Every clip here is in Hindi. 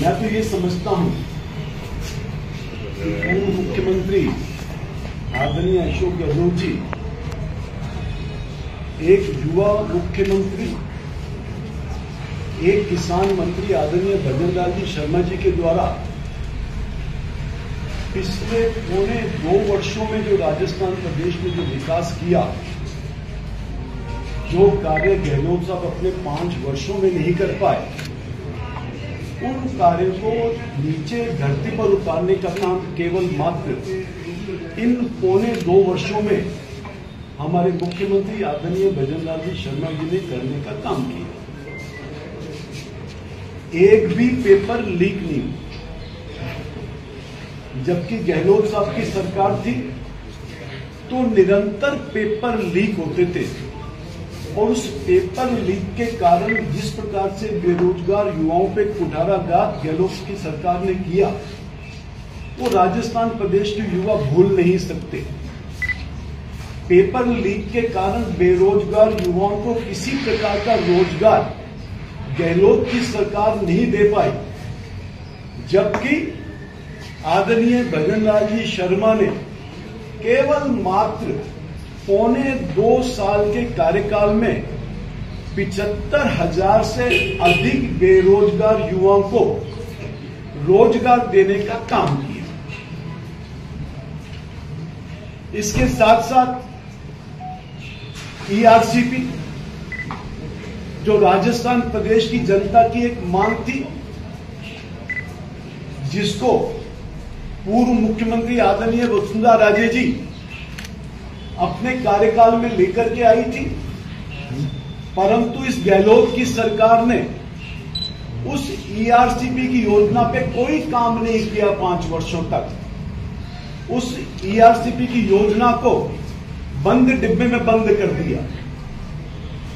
मैं तो ये समझता हूं कि पूर्व मुख्यमंत्री आदरणीय अशोक गहलोत जी एक युवा मुख्यमंत्री, एक किसान मंत्री आदरणीय भजन लाल जी शर्मा जी के द्वारा पिछले पौने 2 वर्षों में जो राजस्थान प्रदेश में जो विकास किया, जो कार्य गहलोत साहब अपने 5 वर्षों में नहीं कर पाए, उन कार्यों को नीचे धरती पर उतारने का काम केवल मात्र इन पौने 2 वर्षों में हमारे मुख्यमंत्री आदरणीय भजन लाल जी शर्मा जी ने करने का काम किया। एक भी पेपर लीक नहीं, जबकि गहलोत साहब की सरकार थी तो निरंतर पेपर लीक होते थे और उस पेपर लीक के कारण जिस प्रकार से बेरोजगार युवाओं पे कुठाराघात गहलोत की सरकार ने किया, वो राजस्थान प्रदेश के युवा भूल नहीं सकते। पेपर लीक के कारण बेरोजगार युवाओं को किसी प्रकार का रोजगार गहलोत की सरकार नहीं दे पाई, जबकि आदरणीय भजन लाल जी शर्मा ने केवल मात्र पौने 2 साल के कार्यकाल में 75,000 से अधिक बेरोजगार युवाओं को रोजगार देने का काम किया। इसके साथ साथ ईआरसीपी, जो राजस्थान प्रदेश की जनता की एक मांग थी, जिसको पूर्व मुख्यमंत्री आदरणीय वसुंधरा राजे जी अपने कार्यकाल में लेकर के आई थी, परंतु इस गहलोत की सरकार ने उस ईआरसीपी की योजना पे कोई काम नहीं किया। 5 वर्षों तक उस ईआरसीपी की योजना को बंद डिब्बे में बंद कर दिया।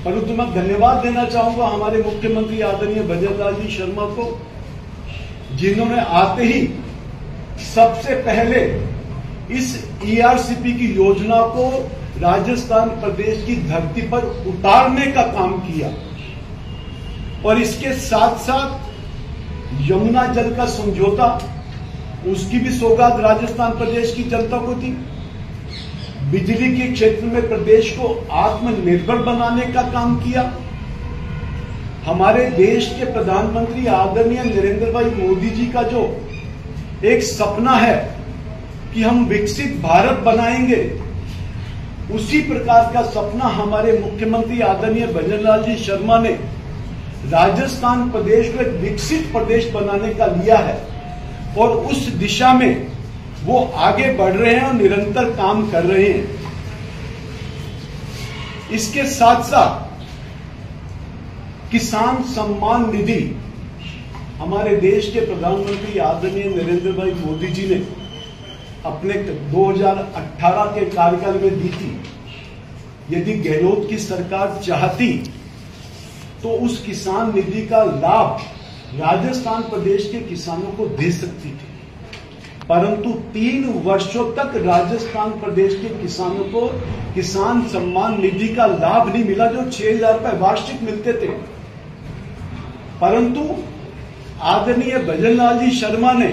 परंतु मैं धन्यवाद देना चाहूंगा हमारे मुख्यमंत्री आदरणीय भजन लाल जी शर्मा को, जिन्होंने आते ही सबसे पहले इस ईआरसीपी की योजना को राजस्थान प्रदेश की धरती पर उतारने का काम किया और इसके साथ साथ यमुना जल का समझौता, उसकी भी सौगात राजस्थान प्रदेश की जनता को थी। बिजली के क्षेत्र में प्रदेश को आत्मनिर्भर बनाने का काम किया। हमारे देश के प्रधानमंत्री आदरणीय नरेंद्र भाई मोदी जी का जो एक सपना है कि हम विकसित भारत बनाएंगे, उसी प्रकार का सपना हमारे मुख्यमंत्री आदरणीय भजन लाल जी शर्मा ने राजस्थान प्रदेश को एक विकसित प्रदेश बनाने का लिया है और उस दिशा में वो आगे बढ़ रहे हैं और निरंतर काम कर रहे हैं। इसके साथ साथ किसान सम्मान निधि हमारे देश के प्रधानमंत्री आदरणीय नरेंद्र भाई मोदी जी ने अपने 2018 के कार्यकाल में दी थी। यदि गहलोत की सरकार चाहती तो उस किसान निधि का लाभ राजस्थान प्रदेश के किसानों को दे सकती थी, परंतु 3 वर्षों तक राजस्थान प्रदेश के किसानों को किसान सम्मान निधि का लाभ नहीं मिला, जो 6,000 रुपए वार्षिक मिलते थे। परंतु आदरणीय भजन लाल जी शर्मा ने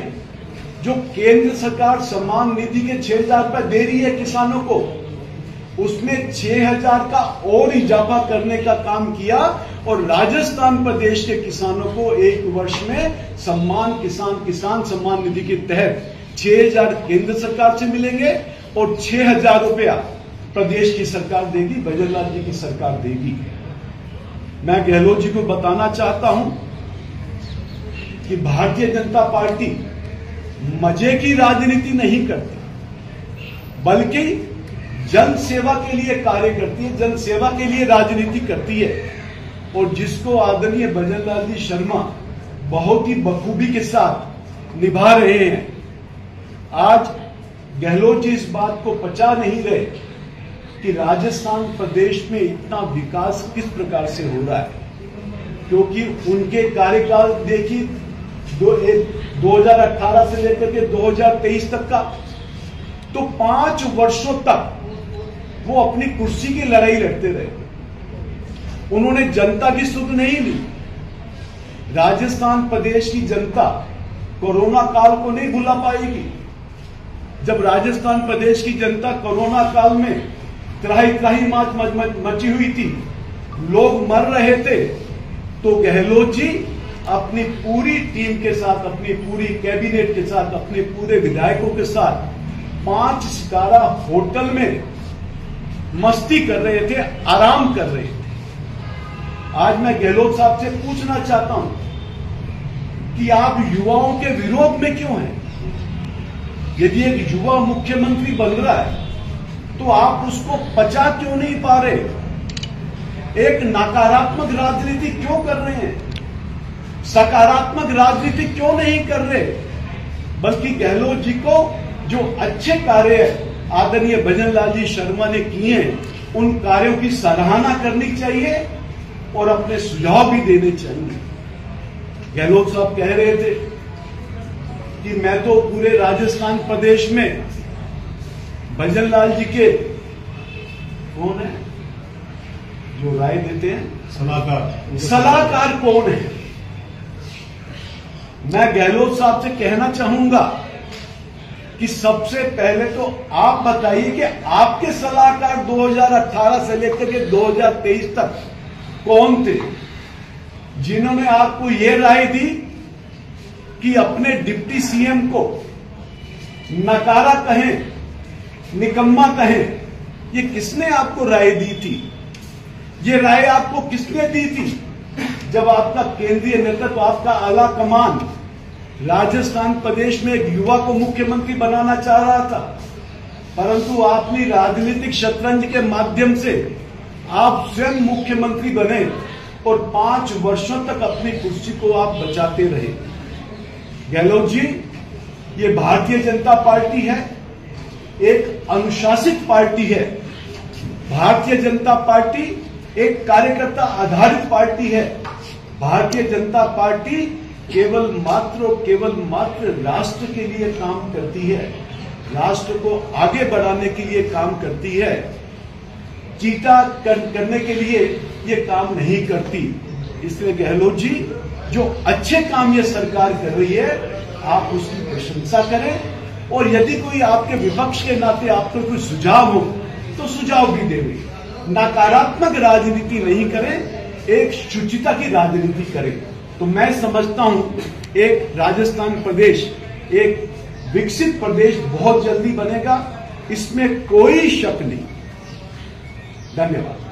जो केंद्र सरकार सम्मान निधि के 6,000 रुपए दे रही है किसानों को, उसमें 6,000 का और इजाफा करने का काम किया और राजस्थान प्रदेश के किसानों को 1 वर्ष में किसान सम्मान निधि के तहत 6,000 केंद्र सरकार से मिलेंगे और 6,000 रुपया प्रदेश की सरकार देगी, भजन लाल जी की सरकार देगी। मैं गहलोत जी को बताना चाहता हूं कि भारतीय जनता पार्टी मजे की राजनीति नहीं करती, बल्कि जन सेवा के लिए कार्य करती है, जन सेवा के लिए राजनीति करती है और जिसको आदरणीय भजन लाल जी शर्मा बहुत ही बखूबी के साथ निभा रहे हैं। आज गहलोत जी इस बात को पचा नहीं रहे कि राजस्थान प्रदेश में इतना विकास किस प्रकार से हो रहा है, क्योंकि उनके कार्यकाल देखिए 2018 से लेकर के 2023 तक का, तो 5 वर्षों तक वो अपनी कुर्सी की लड़ाई लड़ते रहे। उन्होंने जनता की सुध नहीं ली। राजस्थान प्रदेश की जनता कोरोना काल को नहीं भुला पाएगी। जब राजस्थान प्रदेश की जनता कोरोना काल में त्राही त्राही मची हुई थी, लोग मर रहे थे, तो गहलोत जी अपनी पूरी टीम के साथ, अपनी पूरी कैबिनेट के साथ, अपने पूरे विधायकों के साथ 5 सितारा होटल में मस्ती कर रहे थे, आराम कर रहे थे। आज मैं गहलोत साहब से पूछना चाहता हूं कि आप युवाओं के विरोध में क्यों हैं? यदि एक युवा मुख्यमंत्री बन रहा है तो आप उसको पचा क्यों नहीं पा रहे? एक नकारात्मक राजनीति क्यों कर रहे हैं? सकारात्मक राजनीति क्यों नहीं कर रहे? बल्कि गहलोत जी को जो अच्छे कार्य आदरणीय भजन लाल जी शर्मा ने किए हैं, उन कार्यों की सराहना करनी चाहिए और अपने सुझाव भी देने चाहिए। गहलोत साहब कह रहे थे कि मैं तो पूरे राजस्थान प्रदेश में भजन लाल जी के कौन है जो राय देते हैं, सलाहकार कौन है? मैं गहलोत साहब से कहना चाहूंगा कि सबसे पहले तो आप बताइए कि आपके सलाहकार 2018 से लेकर के 2023 तक कौन थे जिन्होंने आपको यह राय दी कि अपने डिप्टी सीएम को नकारा कहें, निकम्मा कहें? ये किसने आपको राय दी थी? ये राय आपको किसने दी थी जब आपका केंद्रीय नेतृत्व, आपका आला कमान राजस्थान प्रदेश में एक युवा को मुख्यमंत्री बनाना चाह रहा था, परंतु आपने राजनीतिक शतरंज के माध्यम से आप स्वयं मुख्यमंत्री बने और 5 वर्षों तक अपनी कुर्सी को आप बचाते रहे। गहलोत जी, ये भारतीय जनता पार्टी है, एक अनुशासित पार्टी है। भारतीय जनता पार्टी एक कार्यकर्ता आधारित पार्टी है। भारतीय जनता पार्टी केवल मात्र राष्ट्र के लिए काम करती है, राष्ट्र को आगे बढ़ाने के लिए काम करती है। चीटा करने के लिए ये काम नहीं करती। इसलिए गहलोत जी, जो अच्छे काम ये सरकार कर रही है, आप उसकी प्रशंसा करें और यदि कोई आपके विपक्ष के नाते आपको कोई सुझाव हो तो सुझाव भी दें। नकारात्मक राजनीति नहीं करें, एक शुचिता की राजनीति करें। तो मैं समझता हूं एक राजस्थान प्रदेश एक विकसित प्रदेश बहुत जल्दी बनेगा, इसमें कोई शक नहीं। धन्यवाद।